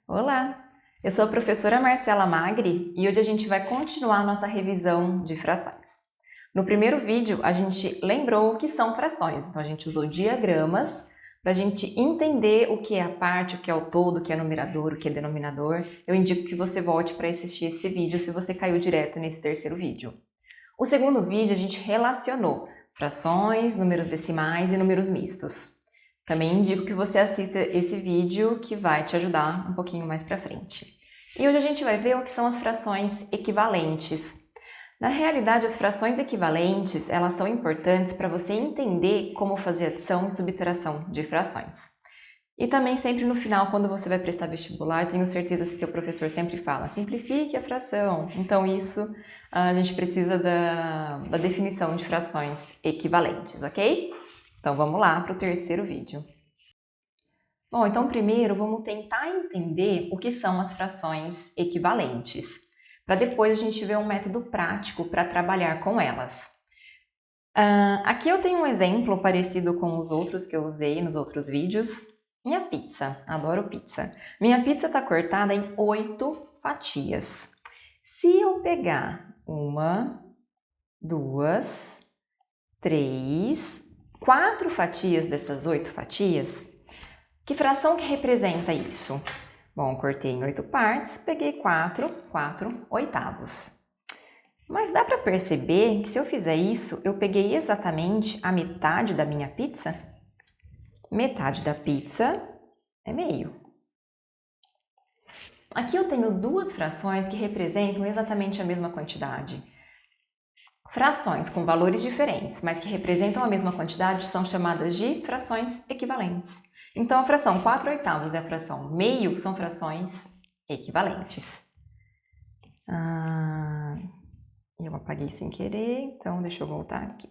Olá, eu sou a professora Marcela Magri e hoje a gente vai continuar a nossa revisão de frações. No primeiro vídeo, a gente lembrou o que são frações, então a gente usou diagramas para a gente entender o que é a parte, o que é o todo, o que é numerador, o que é denominador. Eu indico que você volte para assistir esse vídeo se você caiu direto nesse terceiro vídeo. O segundo vídeo a gente relacionou frações, números decimais e números mistos. Também indico que você assista esse vídeo que vai te ajudar um pouquinho mais para frente. E hoje a gente vai ver o que são as frações equivalentes. Na realidade, as frações equivalentes, elas são importantes para você entender como fazer adição e subtração de frações. E também sempre no final, quando você vai prestar vestibular, tenho certeza que seu professor sempre fala, simplifique a fração. Então isso, a gente precisa da definição de frações equivalentes, ok? Então vamos lá para o terceiro vídeo. Bom, então primeiro vamos tentar entender o que são as frações equivalentes, para depois a gente ver um método prático para trabalhar com elas. Aqui eu tenho um exemplo parecido com os outros que eu usei nos outros vídeos. Minha pizza, adoro pizza. Minha pizza está cortada em 8 fatias. Se eu pegar 1, 2, 3, 4 fatias dessas 8 fatias, que fração que representa isso? Bom, cortei em 8 partes, peguei 4 oitavos. Mas dá para perceber que se eu fizer isso, eu peguei exatamente a metade da minha pizza? Metade da pizza é meio. Aqui eu tenho duas frações que representam exatamente a mesma quantidade. Frações com valores diferentes, mas que representam a mesma quantidade, são chamadas de frações equivalentes. Então, a fração 4 oitavos e a fração meio são frações equivalentes. Eu apaguei sem querer, então deixa eu voltar aqui.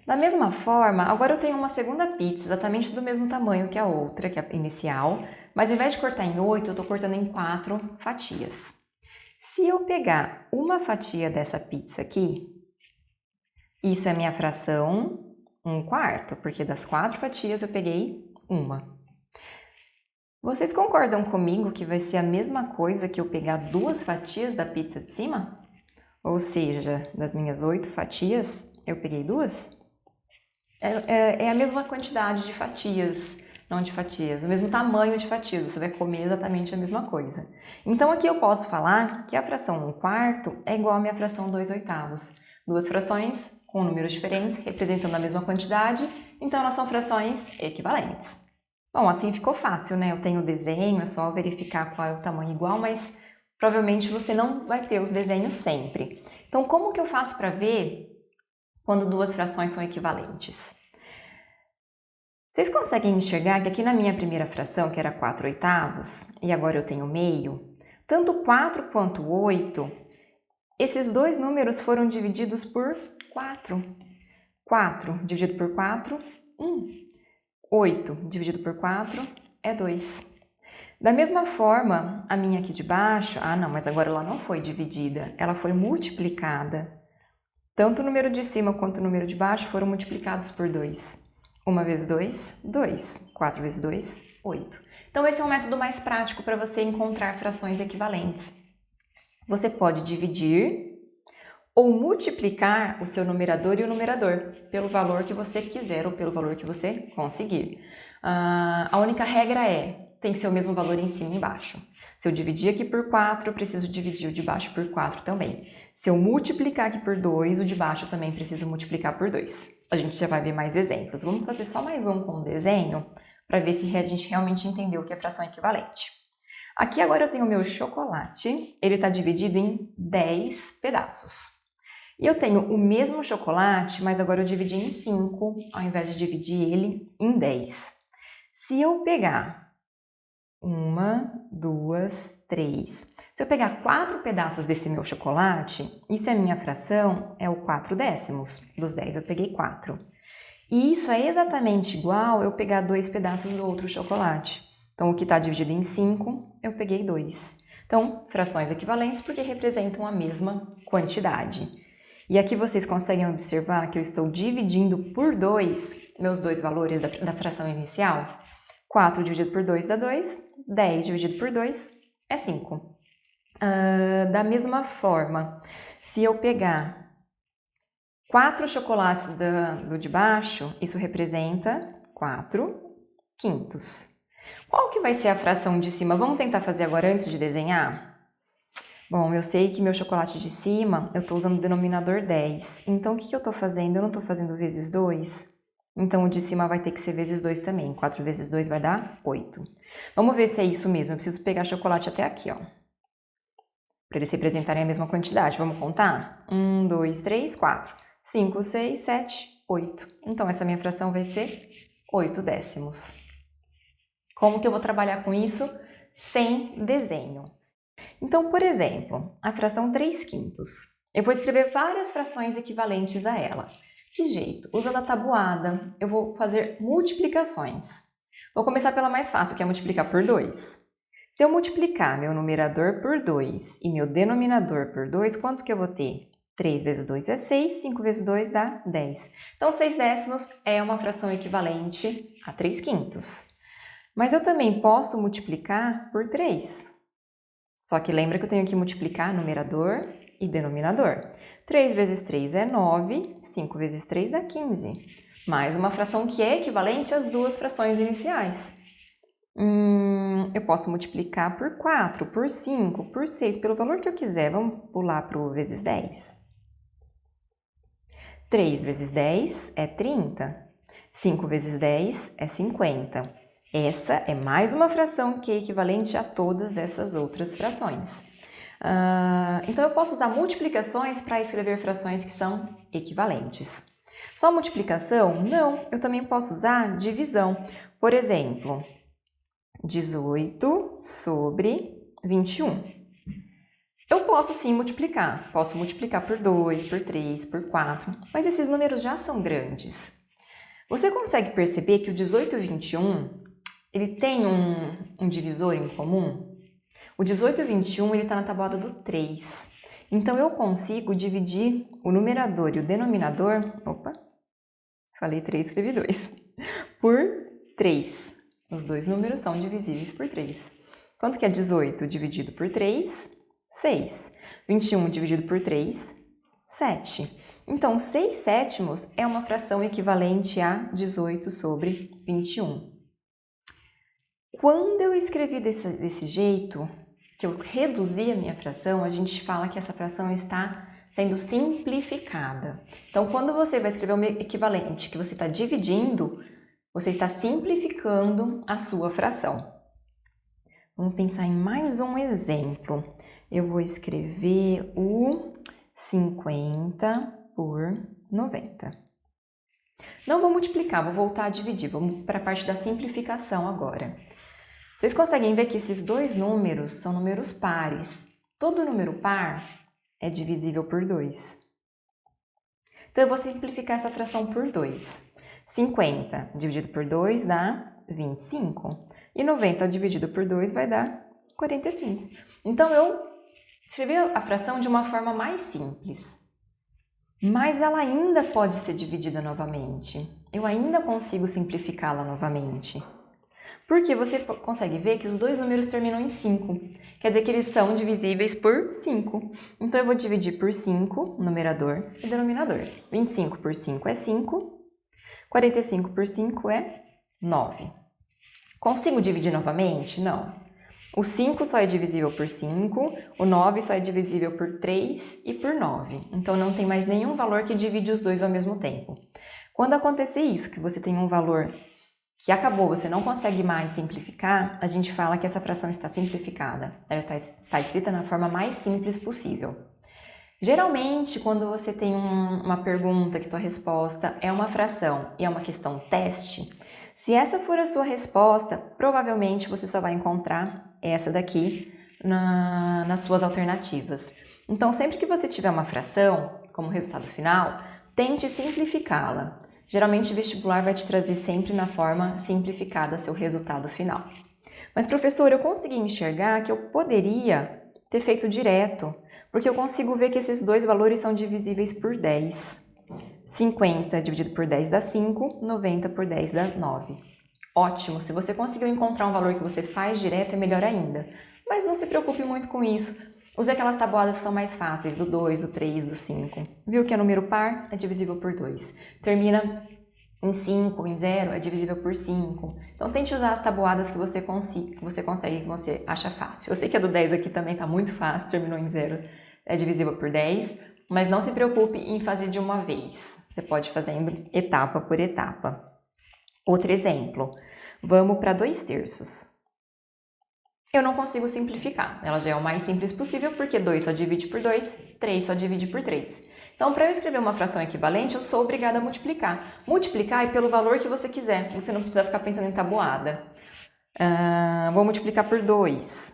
Da mesma forma, agora eu tenho uma segunda pizza, exatamente do mesmo tamanho que a outra, que é a inicial, mas ao invés de cortar em 8, eu estou cortando em 4 fatias. Se eu pegar uma fatia dessa pizza aqui, isso é minha fração 1/4, porque das 4 fatias eu peguei uma. Vocês concordam comigo que vai ser a mesma coisa que eu pegar 2 fatias da pizza de cima? Ou seja, das minhas 8 fatias, eu peguei 2? É a mesma quantidade de fatias, não de fatias, o mesmo tamanho de fatias, você vai comer exatamente a mesma coisa. Então aqui eu posso falar que a fração 1/4 é igual à minha fração 2 oitavos. Duas frações com números diferentes, representando a mesma quantidade, então elas são frações equivalentes. Bom, assim ficou fácil, né? Eu tenho o desenho, é só verificar qual é o tamanho igual, mas provavelmente você não vai ter os desenhos sempre. Então como que eu faço para ver quando duas frações são equivalentes? Vocês conseguem enxergar que aqui na minha primeira fração, que era 4 oitavos, e agora eu tenho meio, tanto 4 quanto 8, esses dois números foram divididos por 4. 4 dividido por 4, 1. 8 dividido por 4 é 2. Da mesma forma, a minha aqui de baixo, não, mas agora ela não foi dividida, ela foi multiplicada. Tanto o número de cima quanto o número de baixo foram multiplicados por 2. 1 vezes 2, 2. 4 vezes 2, 8. Então, esse é um método mais prático para você encontrar frações equivalentes. Você pode dividir ou multiplicar o seu numerador e o numerador pelo valor que você quiser ou pelo valor que você conseguir. A única regra tem que ser o mesmo valor em cima e embaixo. Se eu dividir aqui por 4, eu preciso dividir o de baixo por 4 também. Se eu multiplicar aqui por 2, o de baixo também preciso multiplicar por 2. A gente já vai ver mais exemplos. Vamos fazer só mais um com o desenho para ver se a gente realmente entendeu o que é fração equivalente. Aqui agora eu tenho o meu chocolate, ele está dividido em 10 pedaços. E eu tenho o mesmo chocolate, mas agora eu dividi em 5, ao invés de dividir ele em 10. Se eu pegar 1, 2, 3. Se eu pegar 4 pedaços desse meu chocolate, isso é minha fração, é o 4 décimos. Dos 10 eu peguei 4. E isso é exatamente igual eu pegar 2 pedaços do outro chocolate. Então, o que está dividido em 5, eu peguei 2. Então, frações equivalentes porque representam a mesma quantidade. E aqui vocês conseguem observar que eu estou dividindo por 2 meus dois valores da fração inicial? 4 dividido por 2 dá 2. 10 dividido por 2 é 5. Da mesma forma, se eu pegar 4 chocolates do de baixo, isso representa 4 quintos. Qual que vai ser a fração de cima? Vamos tentar fazer agora antes de desenhar? Bom, eu sei que meu chocolate de cima, eu estou usando o denominador 10. Então, o que eu estou fazendo? Eu não estou fazendo vezes 2. Então, o de cima vai ter que ser vezes 2 também. 4 vezes 2 vai dar 8. Vamos ver se é isso mesmo. Eu preciso pegar chocolate até aqui, ó. Para eles representarem a mesma quantidade. Vamos contar? 1, 2, 3, 4. 5, 6, 7, 8. Então, essa minha fração vai ser 8 décimos. Como que eu vou trabalhar com isso sem desenho? Então, por exemplo, a fração 3 quintos. Eu vou escrever várias frações equivalentes a ela. Que jeito? Usando a tabuada, eu vou fazer multiplicações. Vou começar pela mais fácil, que é multiplicar por 2. Se eu multiplicar meu numerador por 2 e meu denominador por 2, quanto que eu vou ter? 3 vezes 2 é 6, 5 vezes 2 dá 10. Então, 6 décimos é uma fração equivalente a 3 quintos. Mas eu também posso multiplicar por 3. Só que lembra que eu tenho que multiplicar numerador e denominador. 3 vezes 3 é 9, 5 vezes 3 dá 15. Mais uma fração que é equivalente às duas frações iniciais. Eu posso multiplicar por 4, por 5, por 6, pelo valor que eu quiser. Vamos pular para o vezes 10. 3 vezes 10 é 30. 5 vezes 10 é 50. Essa é mais uma fração que é equivalente a todas essas outras frações. Então, eu posso usar multiplicações para escrever frações que são equivalentes. Só multiplicação? Não, eu também posso usar divisão. Por exemplo, 18 sobre 21. Eu posso sim multiplicar. Posso multiplicar por 2, por 3, por 4, mas esses números já são grandes. Você consegue perceber que o 18 e o 21, ele tem um divisor em comum? O 18 e o 21, ele está na tabuada do 3. Então, eu consigo dividir o numerador e o denominador... Opa! Falei 3, escrevi 2. Por 3. Os dois números são divisíveis por 3. Quanto que é 18 dividido por 3? 6. 21 dividido por 3? 7. Então, 6 sétimos é uma fração equivalente a 18 sobre 21. Quando eu escrevi desse jeito, que eu reduzi a minha fração, a gente fala que essa fração está sendo simplificada. Então, quando você vai escrever um equivalente que você está dividindo, você está simplificando a sua fração. Vamos pensar em mais um exemplo. Eu vou escrever o 50 por 90. Não vou multiplicar, vou voltar a dividir. Vamos para a parte da simplificação agora. Vocês conseguem ver que esses dois números são números pares. Todo número par é divisível por 2. Então, eu vou simplificar essa fração por 2. 50 dividido por 2 dá 25. E 90 dividido por 2 vai dar 45. Então, eu escrevi a fração de uma forma mais simples. Mas ela ainda pode ser dividida novamente. Eu ainda consigo simplificá-la novamente. Porque você consegue ver que os dois números terminam em 5. Quer dizer que eles são divisíveis por 5. Então, eu vou dividir por 5, numerador e denominador. 25 por 5 é 5. 45 por 5 é 9. Consigo dividir novamente? Não. O 5 só é divisível por 5, o 9 só é divisível por 3 e por 9. Então, não tem mais nenhum valor que divide os dois ao mesmo tempo. Quando acontecer isso, que você tem um valor que acabou, você não consegue mais simplificar, a gente fala que essa fração está simplificada. Ela está escrita na forma mais simples possível. Geralmente, quando você tem uma pergunta que tua resposta é uma fração e é uma questão teste, se essa for a sua resposta, provavelmente você só vai encontrar essa daqui nas suas alternativas. Então, sempre que você tiver uma fração como resultado final, tente simplificá-la. Geralmente, o vestibular vai te trazer sempre na forma simplificada seu resultado final. Mas, professor, eu consegui enxergar que eu poderia ter feito direto, porque eu consigo ver que esses dois valores são divisíveis por 10. 50 dividido por 10 dá 5, 90 por 10 dá 9. ótimo. Se você conseguiu encontrar um valor que você faz direto, é melhor ainda. Mas não se preocupe muito com isso. Use aquelas tabuadas que são mais fáceis, do 2, do 3, do 5. Viu que é número par? É divisível por 2. Termina em 5, em 0, é divisível por 5. Então, tente usar as tabuadas que você consegue, que você acha fácil. Eu sei que a do 10 aqui também está muito fácil, terminou em 0, é divisível por 10, mas não se preocupe em fazer de uma vez. Você pode ir fazendo etapa por etapa. Outro exemplo, vamos para 2/3. Eu não consigo simplificar, ela já é o mais simples possível, porque 2 só divide por 2, 3 só divide por 3. Então, para eu escrever uma fração equivalente, eu sou obrigada a multiplicar. Multiplicar é pelo valor que você quiser, você não precisa ficar pensando em tabuada. Vou multiplicar por 2,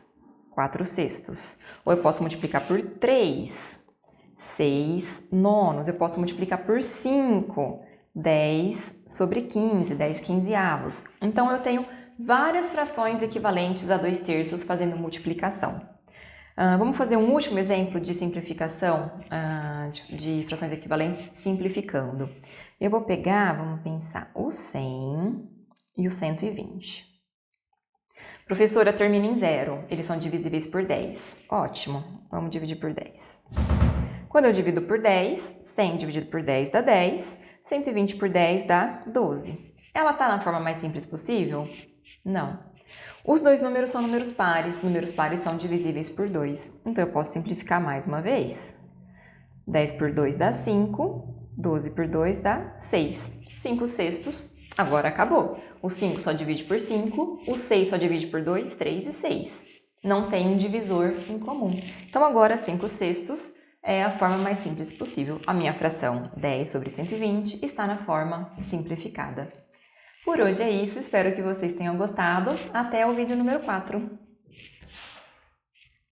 4/6. Ou eu posso multiplicar por 3, 6/9. Eu posso multiplicar por 5, 10 sobre 15, 10/15. Então, eu tenho várias frações equivalentes a 2/3 fazendo multiplicação. Vamos fazer um último exemplo de simplificação de frações equivalentes simplificando. Eu vou pegar, vamos pensar, o 100 e o 120. Professora, termina em 0, eles são divisíveis por 10. Ótimo, vamos dividir por 10. Quando eu divido por 10, 100 dividido por 10 dá 10, 120 por 10 dá 12. Ela está na forma mais simples possível? Não. Os dois números são números pares são divisíveis por 2. Então, eu posso simplificar mais uma vez. 10 por 2 dá 5, 12 por 2 dá 6. 5/6, agora acabou. O 5 só divide por 5, o 6 só divide por 2, 3 e 6. Não tem um divisor em comum. Então, agora 5/6 é a forma mais simples possível. A minha fração 10 sobre 120 está na forma simplificada. Por hoje é isso, espero que vocês tenham gostado. Até o vídeo número 4.